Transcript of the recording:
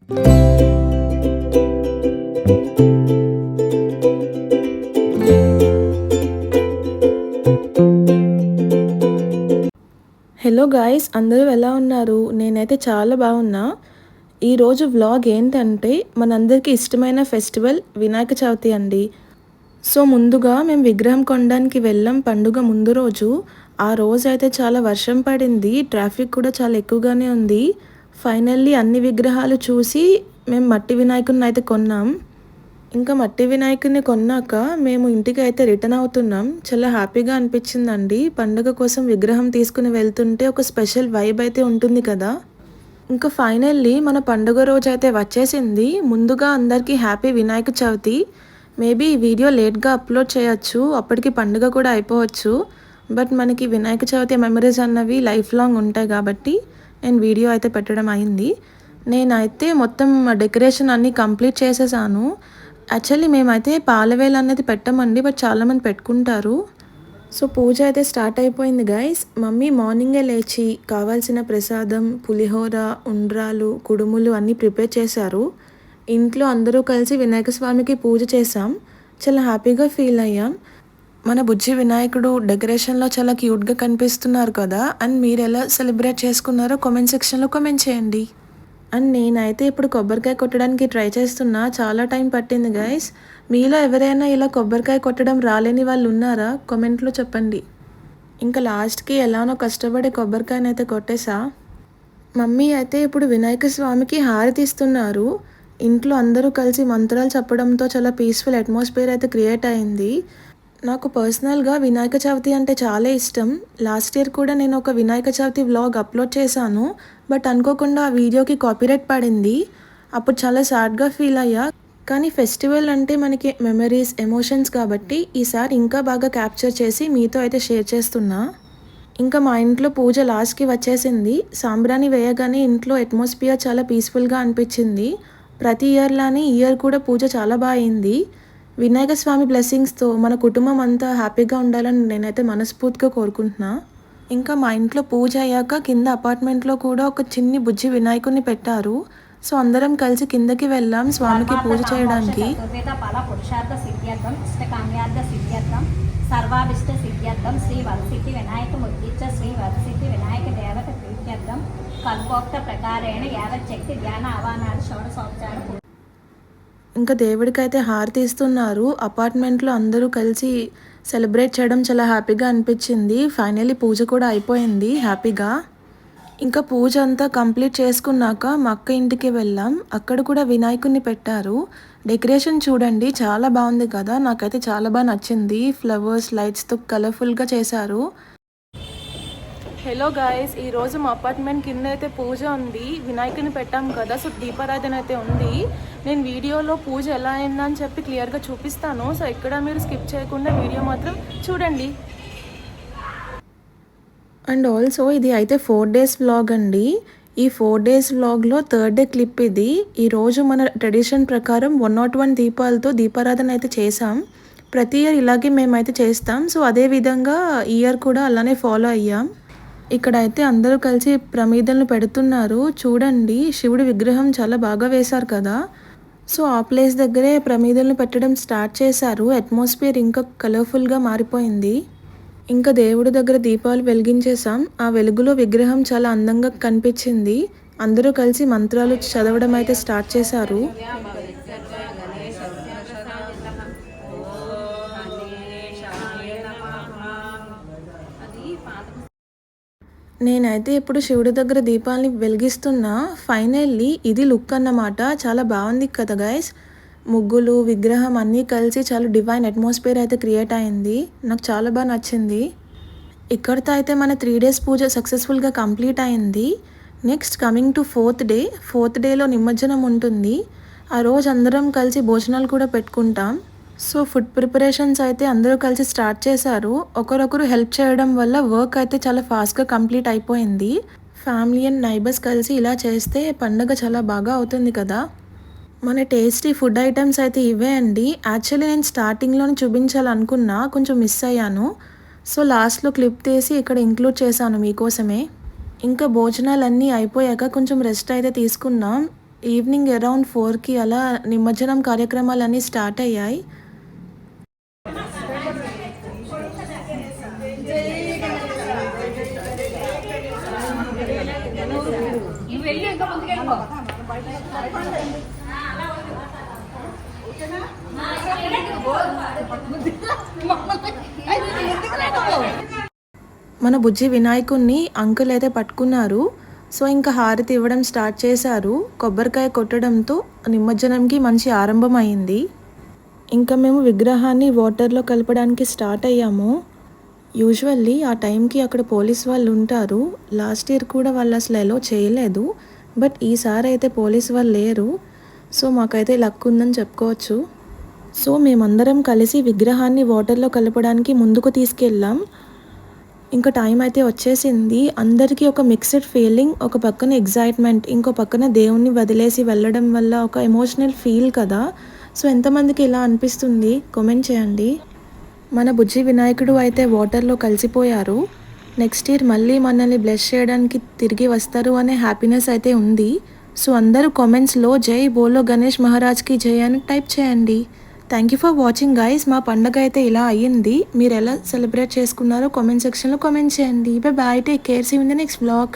Hello guys, అందరూ ఎలా ఉన్నారు? నేనైతే చాలా బాగున్నా. ఈరోజు వ్లాగ్ ఏంటంటే మనందరికీ ఇష్టమైన ఫెస్టివల్ వినాయక చవితి అండి. సో ముందుగా మేము విగ్రహం కొనడానికి వెళ్ళాం పండుగ ముందు రోజు. ఆ రోజు అయితే చాలా వర్షం పడింది, ట్రాఫిక్ కూడా చాలా ఎక్కువగానే ఉంది. ఫైనల్లీ అన్ని విగ్రహాలు చూసి మేము మట్టి వినాయకుడిని అయితే కొన్నాం. ఇంకా మట్టి వినాయకుడిని కొన్నాక మేము ఇంటికి అయితే రిటర్న్ అవుతున్నాం. చాలా హ్యాపీగా అనిపించిందండి. పండుగ కోసం విగ్రహం తీసుకుని వెళ్తుంటే ఒక స్పెషల్ వైబ్ అయితే ఉంటుంది కదా. ఇంకా ఫైనల్లీ మన పండుగ రోజు అయితే వచ్చేసింది. ముందుగా అందరికీ హ్యాపీ వినాయక చవితి. మేబీ ఈ వీడియో లేట్గా అప్లోడ్ చేయొచ్చు, అప్పటికి పండుగ కూడా అయిపోవచ్చు. బట్ మనకి వినాయక చవితి మెమరీస్ అన్నవి లైఫ్ లాంగ్ ఉంటాయి కాబట్టి నేను వీడియో అయితే పెట్టడం అయింది. నేనైతే మొత్తం డెకరేషన్ అన్నీ కంప్లీట్ చేసేసాను. యాక్చువల్లీ మేమైతే పాలవేలు అనేది పెట్టమండి, బట్ చాలామంది పెట్టుకుంటారు. సో పూజ అయితే స్టార్ట్ అయిపోయింది గైస్. మమ్మీ మార్నింగే లేచి కావాల్సిన ప్రసాదం, పులిహోర, ఉండ్రాలు, కుడుములు అన్నీ ప్రిపేర్ చేశారు. ఇంట్లో అందరూ కలిసి వినాయక స్వామికి పూజ చేసాం. చాలా హ్యాపీగా ఫీల్ అయ్యాం. మన బుజ్జి వినాయకుడు డెకరేషన్లో చాలా క్యూట్గా కనిపిస్తున్నారు కదా. అండ్ మీరు ఎలా సెలబ్రేట్ చేసుకున్నారో కామెంట్ సెక్షన్లో కామెంట్ చేయండి. అండ్ నేనైతే ఇప్పుడు కొబ్బరికాయ కొట్టడానికి ట్రై చేస్తున్నా. చాలా టైం పట్టింది గైస్. మీలో ఎవరైనా ఇలా కొబ్బరికాయ కొట్టడం రాలేని వాళ్ళు ఉన్నారా? కామెంట్లో చెప్పండి. ఇంకా లాస్ట్కి ఎలానో కష్టపడి కొబ్బరికాయనైతే కొట్టేసా. మమ్మీ అయితే ఇప్పుడు వినాయక స్వామికి హారతి ఇస్తున్నారు. ఇంట్లో అందరూ కలిసి మంత్రాలు చెప్పడంతో చాలా పీస్ఫుల్ అట్మాస్ఫియర్ అయితే క్రియేట్ అయింది. నాకు పర్సనల్గా వినాయక చవితి అంటే చాలా ఇష్టం. లాస్ట్ ఇయర్ కూడా నేను ఒక వినాయక చవితి వ్లాగ్ అప్లోడ్ చేశాను, బట్ అనుకోకుండా ఆ వీడియోకి కాపీరైట్ పడింది. అప్పుడు చాలా సాడ్గా ఫీల్ అయ్యా. కానీ ఫెస్టివల్ అంటే మనకి మెమరీస్, ఎమోషన్స్ కాబట్టి ఈసారి ఇంకా బాగా క్యాప్చర్ చేసి మీతో అయితే షేర్ చేస్తున్నా. ఇంకా మా ఇంట్లో పూజ లాస్ట్కి వచ్చేసింది. సాంబ్రాణి వేయగానే ఇంట్లో అట్మాస్ఫియర్ చాలా పీస్ఫుల్గా అనిపించింది. ప్రతి ఇయర్ లానే ఈ ఇయర్ కూడా పూజ చాలా బాగా అయింది. వినాయక స్వామి బ్లెస్సింగ్స్తో మన కుటుంబం అంతా హ్యాపీగా ఉండాలని నేనైతే మనస్ఫూర్తిగా కోరుకుంటున్నా. ఇంకా మా ఇంట్లో పూజ అయ్యాక కింద అపార్ట్మెంట్లో కూడా ఒక చిన్ని బుజ్జి వినాయకుడిని పెట్టారు. సో అందరం కలిసి కిందకి వెళ్ళాం స్వామికి పూజ చేయడానికి. సర్వాభిష్ట సిద్ధ్యర్థం శ్రీ వరసిద్ధి వినాయక ముద్దిచ్చ శ్రీ వరసిద్ధి వినాయక దేవత ప్రీత్యర్థం కల్పోక్త ప్రకారేణ యావచ్చక్తి ధ్యాన ఆవానాలు షోడశోపచార. ఇంకా దేవుడికైతే హారతి ఇస్తున్నారు. అపార్ట్మెంట్లో అందరూ కలిసి సెలబ్రేట్ చేయడం చాలా హ్యాపీగా అనిపించింది. ఫైనల్లీ పూజ కూడా అయిపోయింది హ్యాపీగా. ఇంకా పూజ అంతా కంప్లీట్ చేసుకున్నాక మా అక్క ఇంటికి వెళ్ళాం. అక్కడ కూడా వినాయకుడిని పెట్టారు. డెకరేషన్ చూడండి చాలా బాగుంది కదా. నాకైతే చాలా బాగా నచ్చింది. ఫ్లవర్స్, లైట్స్తో కలర్ఫుల్గా చేశారు. హలో గాయస్, ఈరోజు మా అపార్ట్మెంట్ కింద అయితే పూజ ఉంది. వినాయకుని పెట్టాం కదా, సో దీపారాధన అయితే ఉంది. నేను వీడియోలో పూజ ఎలా అయిందని చెప్పి క్లియర్గా చూపిస్తాను. సో ఎక్కడ మీరు స్కిప్ చేయకుండా వీడియో మాత్రం చూడండి. అండ్ ఆల్సో ఇది అయితే 4 days వ్లాగ్ అండి. ఈ 4 days వ్లాగ్లో 3rd day క్లిప్ ఇది. ఈరోజు మన ట్రెడిషన్ ప్రకారం 101 దీపాలతో దీపారాధన అయితే చేసాం. ప్రతి ఇయర్ ఇలాగే మేమైతే చేస్తాం. సో అదే విధంగా ఈ ఇయర్ కూడా అలానే ఫాలో అయ్యాం. ఇక్కడైతే అందరూ కలిసి ప్రమిదలను పెడుతున్నారు. చూడండి, శివుడి విగ్రహం చాలా బాగా వేశారు కదా. సో ఆ ప్లేస్ దగ్గరే ప్రమిదలను పెట్టడం స్టార్ట్ చేశారు. అట్మాస్ఫియర్ ఇంకా కలర్ఫుల్గా మారిపోయింది. ఇంకా దేవుడి దగ్గర దీపాలు వెలిగించేసాం. ఆ వెలుగులో విగ్రహం చాలా అందంగా కనిపించింది. అందరూ కలిసి మంత్రాలు చదవడం అయితే స్టార్ట్ చేశారు. నేనైతే ఇప్పుడు శివుడి దగ్గర దీపాలని వెలిగిస్తున్నా. ఫైనల్లీ ఇది లుక్ అన్నమాట. చాలా బాగుంది కదా గైస్. ముగ్గులు, విగ్రహం అన్నీ కలిసి చాలా డివైన్ అట్మాస్ఫియర్ అయితే క్రియేట్ అయింది. నాకు చాలా బాగా నచ్చింది. ఇక్కడితో అయితే మన 3 days పూజ సక్సెస్ఫుల్గా కంప్లీట్ అయింది. నెక్స్ట్ కమింగ్ టు 4th డేలో నిమజ్జనం ఉంటుంది. ఆ రోజు అందరం కలిసి భోజనాలు కూడా పెట్టుకుంటాం. సో ఫుడ్ ప్రిపరేషన్స్ అయితే అందరూ కలిసి స్టార్ట్ చేశారు. ఒకరొకరు హెల్ప్ చేయడం వల్ల వర్క్ అయితే చాలా ఫాస్ట్గా కంప్లీట్ అయిపోయింది. ఫ్యామిలీ అండ్ నైబర్స్ కలిసి ఇలా చేస్తే పండుగ చాలా బాగా అవుతుంది కదా. మన టేస్టీ ఫుడ్ ఐటమ్స్ అయితే ఇవే అండి. యాక్చువల్లీ నేను స్టార్టింగ్లోనే చూపించాలనుకున్నా, కొంచెం మిస్ అయ్యాను. సో లాస్ట్లో క్లిప్ తీసి ఇక్కడ ఇంక్లూడ్ చేశాను మీకోసమే. ఇంకా భోజనాలన్నీ అయిపోయాక కొంచెం రెస్ట్ అయితే తీసుకున్నాం. ఈవినింగ్ అరౌండ్ 4కి అలా నిమజ్జనం కార్యక్రమాలన్నీ స్టార్ట్ అయ్యాయి. నువ్వు వెళ్ళి ఇంకా ముందుకెళ్ళిపో. మన బుజ్జి వినాయకుడిని అంకుల్ అయితే పట్టుకున్నారు. సో ఇంకా హారతి ఇవ్వడం స్టార్ట్ చేశారు. కొబ్బరికాయ కొట్టడంతో నిమజ్జనంకి మంచి ఆరంభం అయింది. ఇంకా మేము విగ్రహాన్ని వాటర్లో కలపడానికి స్టార్ట్ అయ్యాము. యూజువల్లీ ఆ టైంకి అక్కడ పోలీస్ వాళ్ళు ఉంటారు. లాస్ట్ ఇయర్ కూడా వాళ్ళు అసలు ఎలో చేయలేదు. బట్ ఈసారి అయితే పోలీస్ వాళ్ళు లేరు. సో మాకైతే లక్ ఉందని చెప్పుకోవచ్చు. సో మేమందరం కలిసి విగ్రహాన్ని వాటర్లో కలపడానికి ముందుకు తీసుకెళ్ళాం. ఇంకా టైం అయితే వచ్చేసింది. అందరికీ ఒక మిక్స్డ్ ఫీలింగ్, ఒక పక్కన ఎగ్జైట్మెంట్, ఇంకో పక్కన దేవుణ్ణి వదిలేసి వెళ్ళడం వల్ల ఒక ఎమోషనల్ ఫీల్ కదా. సో ఎంతమందికి ఇలా అనిపిస్తుంది కామెంట్ చేయండి. మన బుజ్జి వినాయకుడు అయితే వాటర్లో కలిసిపోయారు. నెక్స్ట్ ఇయర్ మళ్ళీ మనల్ని బ్లెస్ చేయడానికి తిరిగి వస్తారు అనే హ్యాపీనెస్ అయితే ఉంది. సో అందరూ కామెంట్స్లో జై బోలో గణేష్ మహారాజ్కి జై అని టైప్ చేయండి. Thank you for watching guys. మా పండగ అయితే ఇలా అయ్యింది. మీరు ఎలా సెలబ్రేట్ చేసుకున్నారో కామెంట్ సెక్షన్లో కామెంట్ చేయండి. Bye bye, take care, see you in the next vlog.